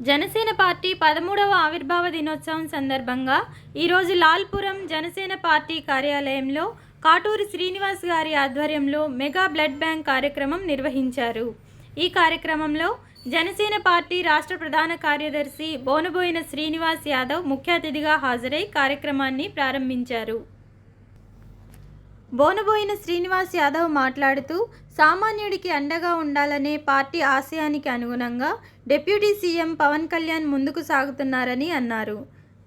Janasena party 13వ ఆవిర్భావ దినోత్సవం సందర్భంగా ఈరోజు లాల్పురం జనసేన పార్టీ కార్యాలయంలో కాటూరి శ్రీనివాస్ గారి ఆధ్వర్యంలో మెగా బ్లడ్ బ్యాంక్ కార్యక్రమం నిర్వహించారు. ఈ కార్యక్రమంలో జనసేన పార్టీ రాష్ట్ర ప్రధాన కార్యదర్శి బోనబోయిన శ్రీనివాస్ యాదవ్ ముఖ్య అతిథిగా హాజరై కార్యక్రమాన్ని ప్రారంభించారు. బోనబోయిన శ్రీనివాస్ యాదవ్ మాట్లాడుతూ సామాన్యుడికి అండగా ఉండాలనే పార్టీ ఆశయానికి అనుగుణంగా డిప్యూటీ సీఎం పవన్ కళ్యాణ్ ముందుకు సాగుతున్నారని అన్నారు.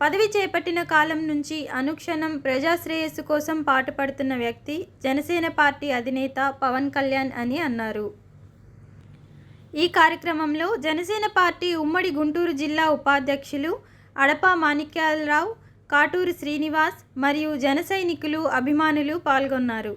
పదవి చేపట్టిన కాలం నుంచి అనుక్షణం ప్రజాశ్రేయస్సు కోసం పాటుపడుతున్న వ్యక్తి జనసేన పార్టీ అధినేత పవన్ కళ్యాణ్ అని అన్నారు. ఈ కార్యక్రమంలో జనసేన పార్టీ ఉమ్మడి గుంటూరు జిల్లా ఉపాధ్యక్షులు అడప మాణిక్యాలరావు, కాటూరి శ్రీనివాస్ మరియు జన సైనికులు, అభిమానులు పాల్గొన్నారు.